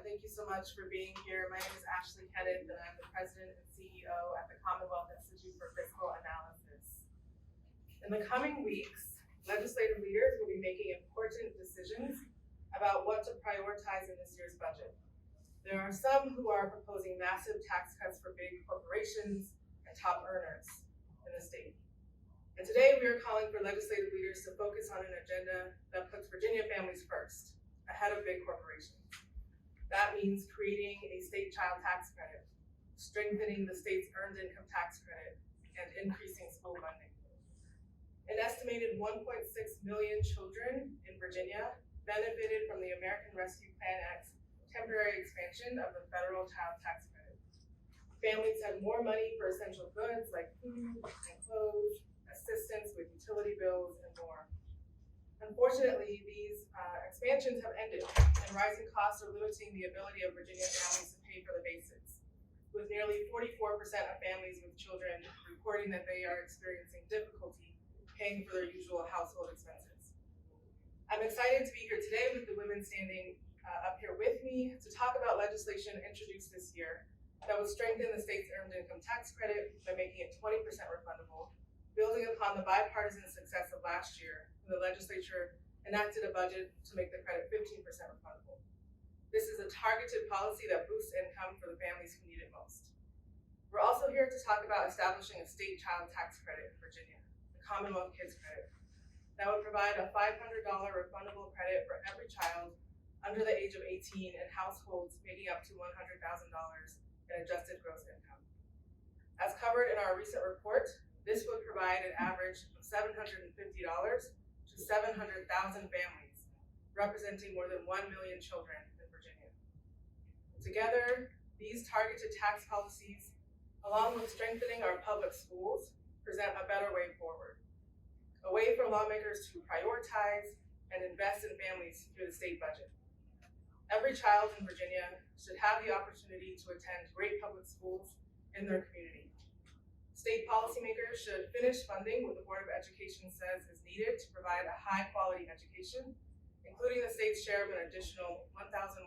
Thank you so much for being here. My name is Ashley Kenneth, and I'm the President and CEO at the Commonwealth Institute for Fiscal Analysis. In the coming weeks, legislative leaders will be making important decisions about what to prioritize in this year's budget. There are some who are proposing massive tax cuts for big corporations and top earners in the state. And today we are calling for legislative leaders to focus on an agenda that puts Virginia families first, ahead of big corporations. That means creating a state child tax credit, strengthening the state's earned income tax credit, and increasing school funding. An estimated 1.6 million children in Virginia benefited from the American Rescue Plan Act's temporary expansion of the federal child tax credit. Families had more money for essential goods like food and clothes, assistance with utility bills, and more. Unfortunately, these expansions have ended, and rising costs are limiting the ability of Virginia families to pay for the basics, with nearly 44% of families with children reporting that they are experiencing difficulty paying for their usual household expenses. I'm excited to be here today with the women standing up here with me to talk about legislation introduced this year that would strengthen the state's earned income tax credit by making it 20% refundable, building upon the bipartisan success of last year when the legislature enacted a budget to make the credit 15% refundable. This is a targeted policy that boosts income for the families who need it most. We're also here to talk about establishing a state child tax credit in Virginia, the Commonwealth Kids Credit, that would provide a $500 refundable credit for every child under the age of 18 in households making up to $100,000 in adjusted gross income. As covered in our recent report, this would provide an average of $750 to 700,000 families, representing more than 1 million children in Virginia. Together, these targeted tax policies, along with strengthening our public schools, present a better way forward, a way for lawmakers to prioritize and invest in families through the state budget. Every child in Virginia should have the opportunity to attend great public schools in their community. State policymakers should finish funding what the Board of Education says is needed to provide a high-quality education, including the state's share of an additional 1,100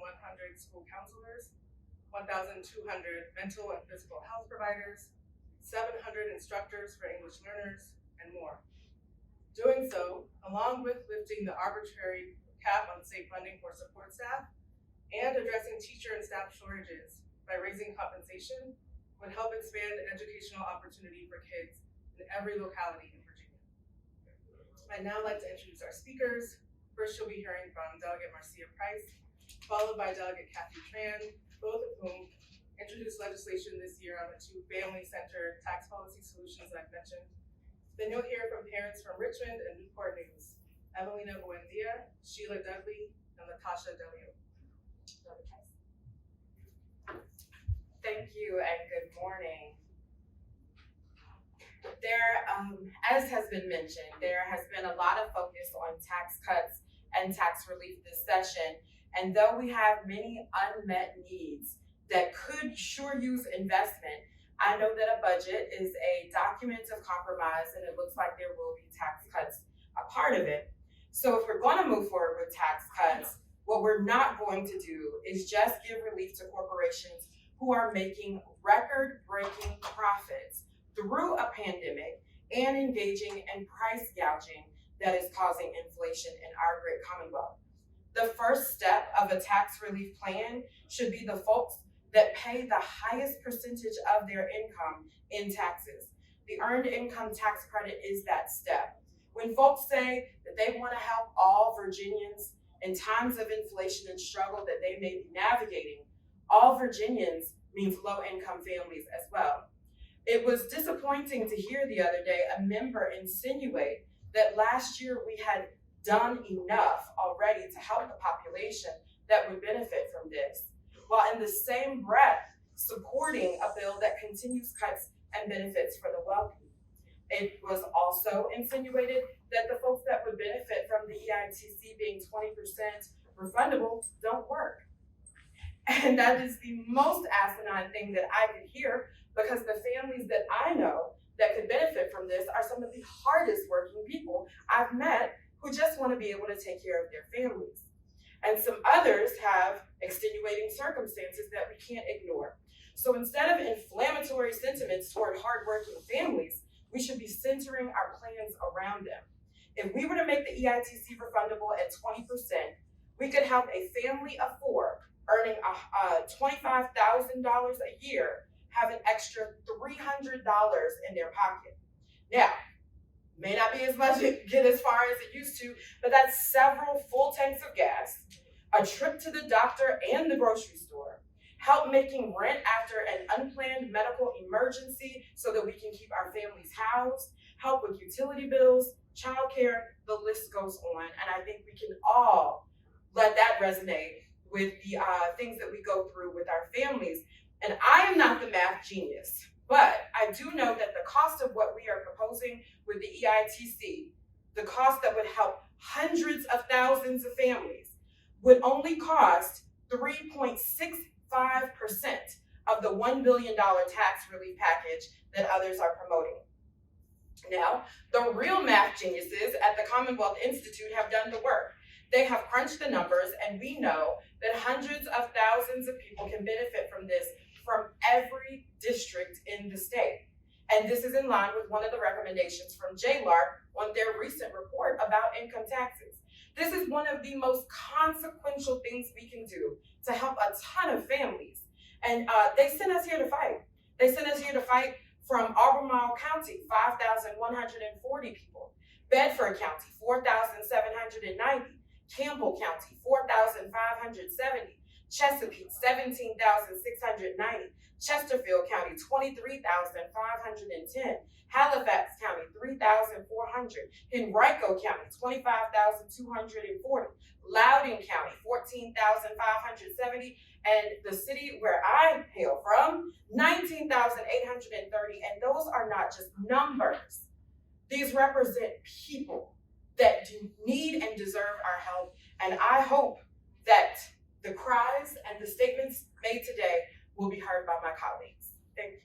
school counselors, 1,200 mental and physical health providers, 700 instructors for English learners, and more. Doing so, along with lifting the arbitrary cap on state funding for support staff and addressing teacher and staff shortages by raising compensation, would help expand educational opportunity for kids in every locality in Virginia. I'd now like to introduce our speakers. First, you'll be hearing from Delegate Marcia Price, followed by Delegate Kathy Tran, both of whom introduced legislation this year on the two family-centered tax policy solutions that I've mentioned. Then you'll hear from parents from Richmond and Newport News, Evelina Buendia, Sheila Dudley, and Latasha Delio. Thank you and good morning. As has been mentioned, there has been a lot of focus on tax cuts and tax relief this session. And though we have many unmet needs that could sure use investment, I know that a budget is a document of compromise and it looks like there will be tax cuts a part of it. So if we're going to move forward with tax cuts, what we're not going to do is just give relief to corporations who are making record-breaking profits through a pandemic and engaging in price gouging that is causing inflation in our great Commonwealth. The first step of a tax relief plan should be the folks that pay the highest percentage of their income in taxes. The earned income tax credit is that step. When folks say that they want to help all Virginians in times of inflation and struggle that they may be navigating, all Virginians means low-income families as well. It was disappointing to hear the other day a member insinuate that last year we had done enough already to help the population that would benefit from this, while in the same breath supporting a bill that continues cuts and benefits for the wealthy. It was also insinuated that the folks that would benefit from the EITC being 20% refundable don't work. And that is the most asinine thing that I could hear, because the families that I know that could benefit from this are some of the hardest working people I've met who just want to be able to take care of their families. and some others have extenuating circumstances that we can't ignore. So instead of inflammatory sentiments toward hardworking families, we should be centering our plans around them. If we were to make the EITC refundable at 20%, we could help a family of four earning $25,000 a year have an extra $300 in their pocket. Now, may not be as much, get as far as it used to, but that's several full tanks of gas, a trip to the doctor and the grocery store, help making rent after an unplanned medical emergency so that we can keep our families housed, help with utility bills, childcare, the list goes on. And I think we can all let that resonate with the things that we go through with our families. And I am not the math genius, but I do know that the cost of what we are proposing with the EITC, the cost that would help hundreds of thousands of families, would only cost 3.65% of the $1 billion tax relief package that others are promoting. Now, the real math geniuses at the Commonwealth Institute have done the work. They have crunched the numbers, and we know that hundreds of thousands of people can benefit from this from every district in the state. And this is in line with one of the recommendations from JLARC on their recent report about income taxes. This is one of the most consequential things we can do to help a ton of families. And they sent us here to fight. They sent us here to fight from Albemarle County, 5,140 people, Bedford County, 4,790, Campbell County, 4,570, Chesapeake, 17,690, Chesterfield County, 23,510, Halifax County, 3,400, Henrico County, 25,240, Loudoun County, 14,570, and the city where I hail from, 19,830, and those are not just numbers. These represent people that do need and deserve our help, and I hope that the cries and the statements made today will be heard by my colleagues. Thank you.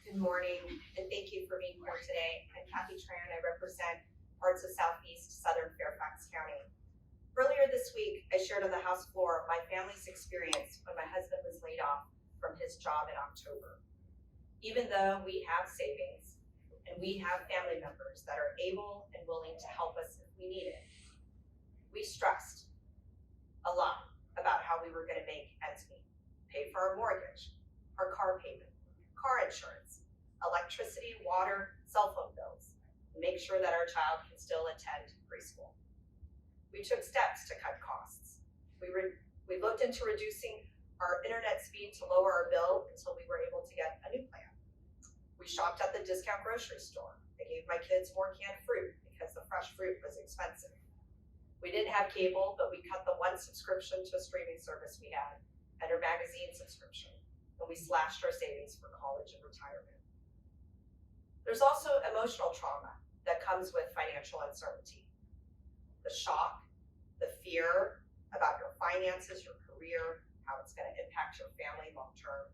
Good morning, and thank you for being here today. I'm Kathy Tran. I represent parts of Southeast Southern Fairfax County. Earlier this week, I shared on the House floor my family's experience when my husband was laid off from his job in October. Even though we have savings and we have family members that are able and willing to help us if we need it, we stressed a lot about how we were going to make ends meet, pay for our mortgage, our car payment, car insurance, electricity, water, cell phone bills, and make sure that our child can still attend preschool. We took steps to cut costs. We looked into reducing our internet speed to lower our bill until we were able to get a new plan. We shopped at the discount grocery store. I gave my kids more canned fruit because the fresh fruit was expensive. We didn't have cable, but we cut the one subscription to a streaming service we had and our magazine subscription, and we slashed our savings for college and retirement. There's also emotional trauma that comes with financial uncertainty. The shock, the fear about your finances, your career, how it's going to impact your family long term,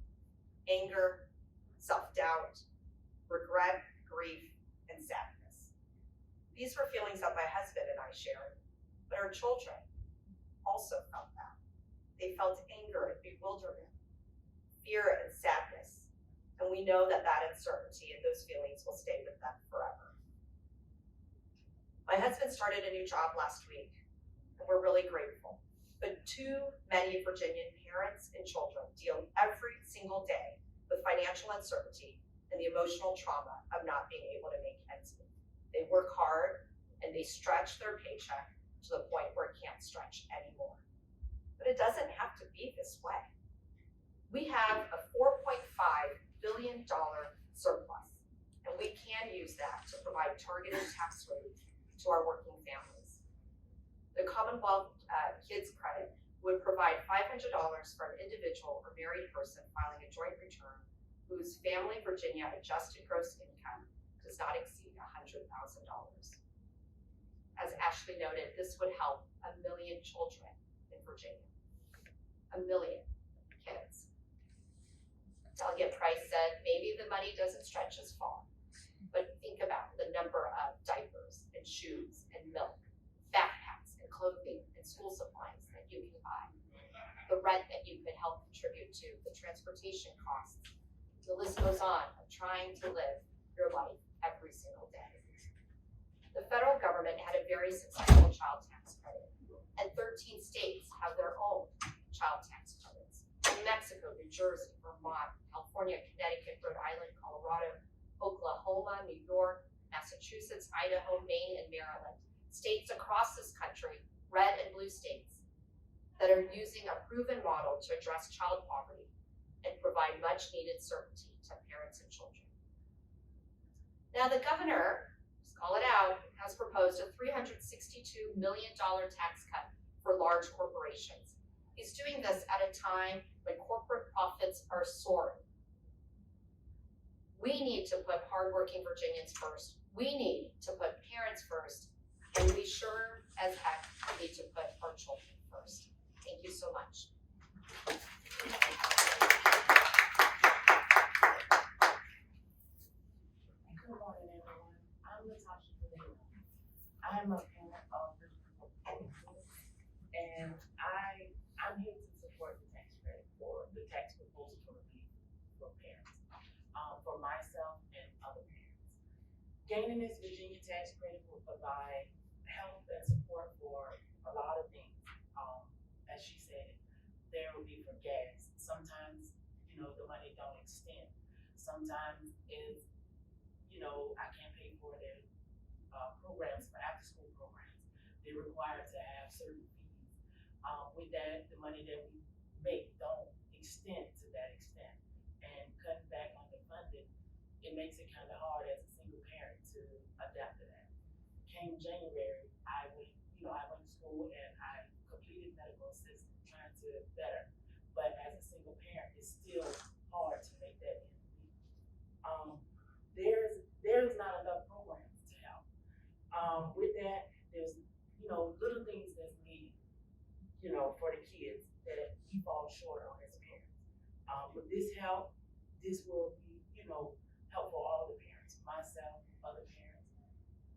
anger, self-doubt, regret, grief, and sadness. These were feelings that my husband and I shared, but our children also felt that. They felt anger and bewilderment, fear and sadness, and we know that that uncertainty and those feelings will stay with them forever. My husband started a new job last week, and we're really grateful. But too many Virginian parents and children deal every single day with financial uncertainty and the emotional trauma of not being able to make ends meet. They work hard and they stretch their paycheck to the point where it can't stretch anymore. But it doesn't have to be this way. We have a $4.5 billion surplus, and we can use that to provide targeted tax relief to our working families. The Commonwealth Kids Credit would provide $500 for an individual or married person filing a joint return whose family Virginia adjusted gross income does not exceed $100,000. As Ashley noted, this would help 1 million children in Virginia. 1 million kids. Delegate Price said maybe the money doesn't stretch as far, but think about the number of the rent that you could help contribute to, the transportation costs. The list goes on of trying to live your life every single day. The federal government had a very successful child tax credit, and 13 states have their own child tax credits. New Mexico, New Jersey, Vermont, California, Connecticut, Rhode Island, Colorado, Oklahoma, New York, Massachusetts, Idaho, Maine, and Maryland. States across this country, red and blue states, that are using a proven model to address child poverty and provide much needed certainty to parents and children. Now the governor, just call it out, has proposed a $362 million tax cut for large corporations. He's doing this at a time when corporate profits are soaring. We need to put hardworking Virginians first. We need to put parents first, and we sure as heck need to put our children first. Thank you so much. Good morning, everyone. I'm Natasha Bonilla. I'm a parent of and I'm here to support the tax credit for the tax proposal for relief for parents, for myself and other parents. Gaining this Virginia tax credit will provide help and support for a lot of things. As she said, there will be for gas. Sometimes, the money don't extend. Sometimes it's, I can't pay for their programs, for after school programs. They're required to have certain fees. With that, the money that we make don't extend to that extent. And cutting back on the funding, it makes it kind of hard as a single parent to adapt to that. Came January, I went to school and I completed medical assistant, trying to better. But as a single parent, it's still hard to make that end meet. There's not enough programs to help. With that, there's little things that's needed, for the kids that we fall short on as parents. With this help, this will be, help for all the parents, myself, other parents.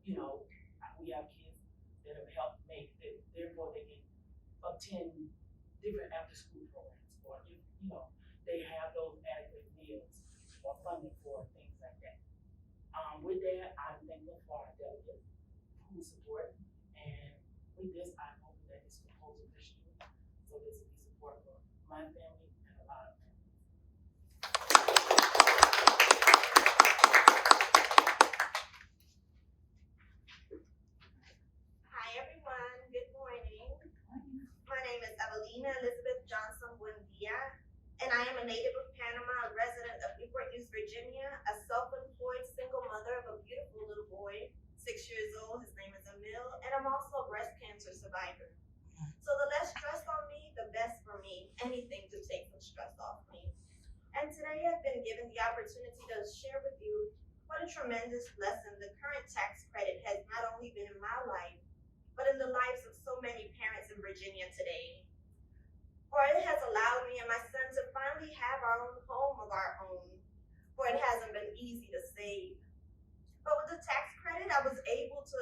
We have kids that have helped make it, therefore they can attend different after school programs, or they have those adequate meals or funding for things like that. With that, I'm thankful for our delegates who support, and with this, I'm hoping that this proposal is through, so this will be support for my family and a lot of families. Hi everyone, good morning. My name is Evelina Elizabeth Johnson Buendia, and I am a native of Panama, a resident of Newport News, Virginia, a self-employed single mother of a beautiful little boy, 6 years old. His name is Emil, and I'm also a breast cancer survivor. So the less stress on me, the best for me. Anything to take some stress off me. And today I've been given the opportunity to share with you what a tremendous lesson the current tax credit has not only been in my life, but in the lives of so many parents in Virginia today. For it has allowed me and my son to finally have our own home of our own, for it hasn't been easy to save. But with the tax credit, I was able to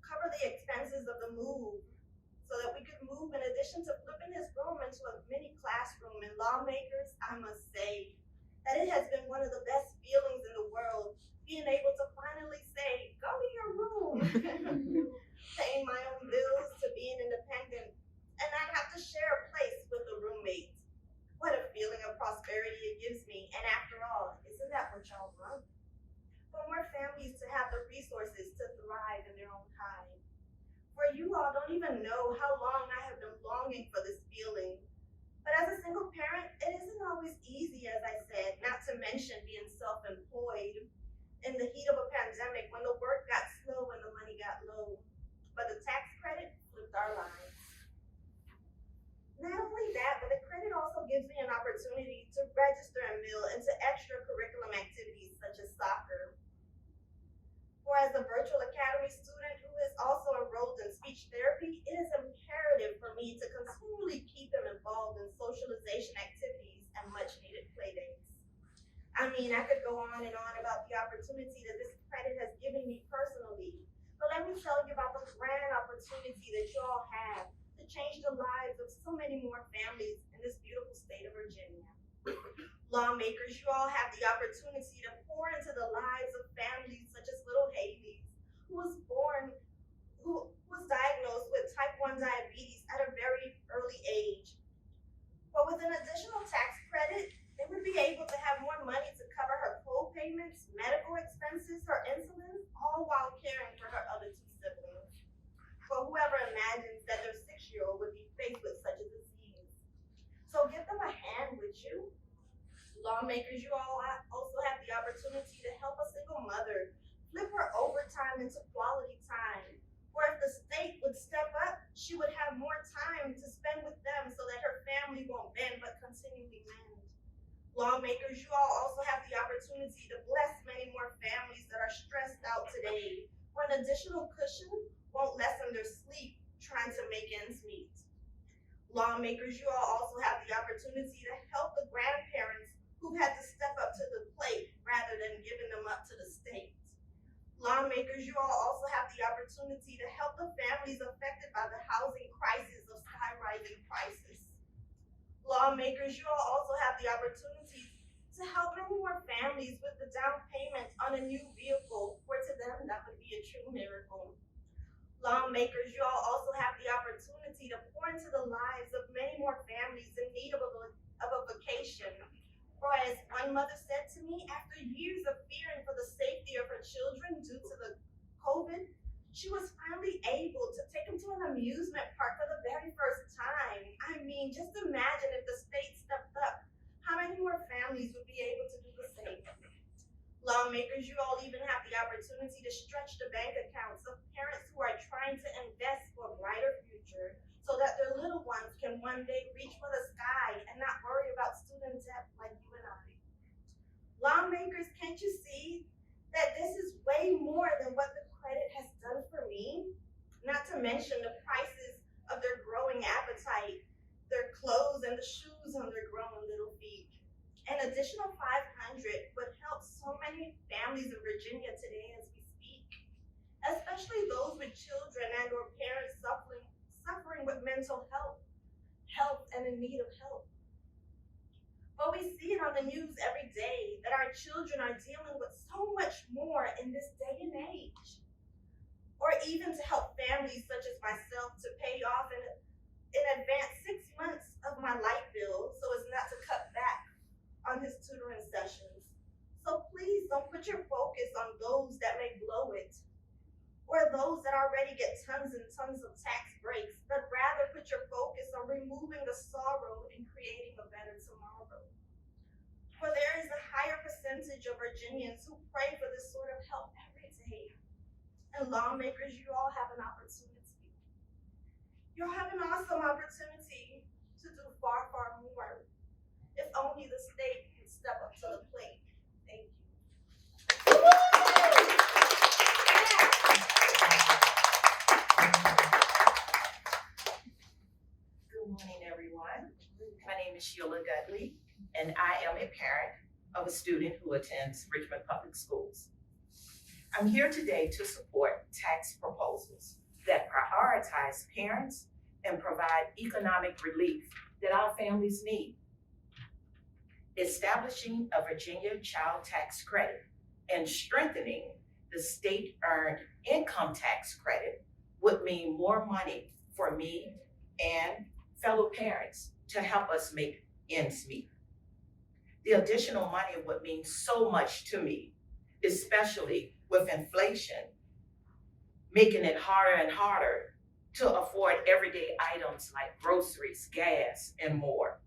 cover the expenses of the move so that we could move in addition to flipping his room into a mini classroom. And lawmakers, I must say that it has been one of the best feelings in the world, being able to finally say, go to your room, paying my own bills, to being independent, and not have to share a place with a roommate. What a feeling of prosperity it gives me. And after all, isn't that what y'all want? For more families to have the resources to thrive in their own kind. For you all don't even know how long I have been longing for this feeling. But as a single parent, it isn't always easy, as I said, not to mention being self-employed in the heat of a pandemic when the work got slow and the money got low. But the tax credit flipped our lives. Not only that, but the credit also gives me an opportunity to register Emil into extracurriculum activities such as soccer. For as a virtual academy student who is also enrolled in speech therapy, it is imperative for me to continually keep him involved in socialization activities and much needed play dates. I mean, I could go on and on about the opportunity that this credit has given me personally, but let me tell you about the grand opportunity that you all have to change the lives of so many more families in this beautiful state of Virginia. Lawmakers, you all have the opportunity to pour into the lives of families such as little Haley, who was diagnosed with type 1 diabetes at a very early age. But with an additional tax credit, they would be able to have more money to cover her co-payments, medical expenses, her insulin, all while caring for her other two siblings. But whoever imagines that their 6-year-old would be faced with such a disease? So give them a hand, would you? Lawmakers, you all also have the opportunity to help a single mother flip her overtime into quality time. Or if the state would step up, she would have more time to spend with them so that her family won't bend but continually mend. Lawmakers, you all also have the opportunity to bless many more families that are stressed out today, where an additional cushion won't lessen their sleep trying to make ends meet. Lawmakers, you all also have the opportunity to help the grandparents who've had to step up to the plate rather than giving them up to the state. Lawmakers, you all also have the opportunity to help the families affected by the housing crisis of skyrocketing prices. Lawmakers, you all also have the opportunity to help many more families with the down payment on a new vehicle, where to them that would be a true miracle. Lawmakers, you all also have the opportunity to pour into the lives of many more families in need of a vacation. Or as one mother said to me, after years of fearing for the safety of her children due to the COVID, she was finally able to take them to an amusement park for the very first time. I mean, just imagine if the state stepped up, how many more families would be able to do the same? Lawmakers, you all even have the opportunity to stretch the bank accounts of parents who are trying to invest for a brighter future so that their little ones can one day reach for the sky and not worry about student debt like you and I. Lawmakers, can't you see that this is way more than what the credit has done for me? Not to mention the prices of their growing appetite, their clothes and the shoes on their grown little feet. An additional $500 would help so many families in Virginia today as we speak, especially those with children and or parents suffering with mental health and in need of help. But we see it on the news every day that our children are dealing with so much more in this day and age. Or even to help families such as myself to pay off in advance 6 months of my light bill so as not to cut back on his tutoring sessions. So please don't put your focus on those that may blow it or those that already get tons and tons of tax breaks, but rather put your focus on removing the sorrow and creating a better tomorrow. For there is a higher percentage of Virginians who pray for this sort of help every day. And lawmakers, you all have an opportunity. You have an awesome opportunity to do far, far more. If only the state can step up to the plate. Thank you. Good morning, everyone. My name is Sheila Dudley, and I am a parent of a student who attends Richmond Public Schools. I'm here today to support tax proposals that prioritize parents and provide economic relief that our families need. Establishing a Virginia Child Tax Credit and strengthening the state-earned income tax credit would mean more money for me and fellow parents to help us make ends meet. The additional money would mean so much to me, especially with inflation, making it harder and harder to afford everyday items like groceries, gas, and more.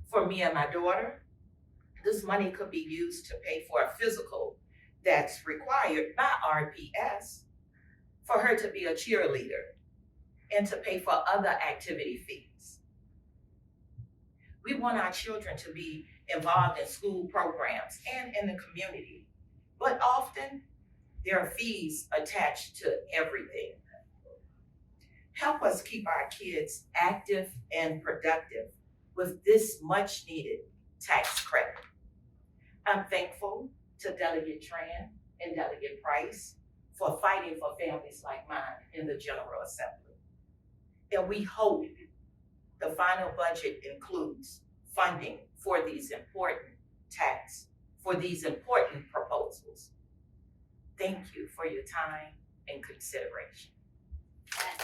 For me and my daughter, this money could be used to pay for a physical that's required by RPS, for her to be a cheerleader, and to pay for other activity fees. We want our children to be involved in school programs and in the community, but often there are fees attached to everything. Help us keep our kids active and productive with this much needed tax credit. I'm thankful to Delegate Tran and Delegate Price for fighting for families like mine in the General Assembly. And we hope the final budget includes funding for these important proposals. Thank you for your time and consideration. And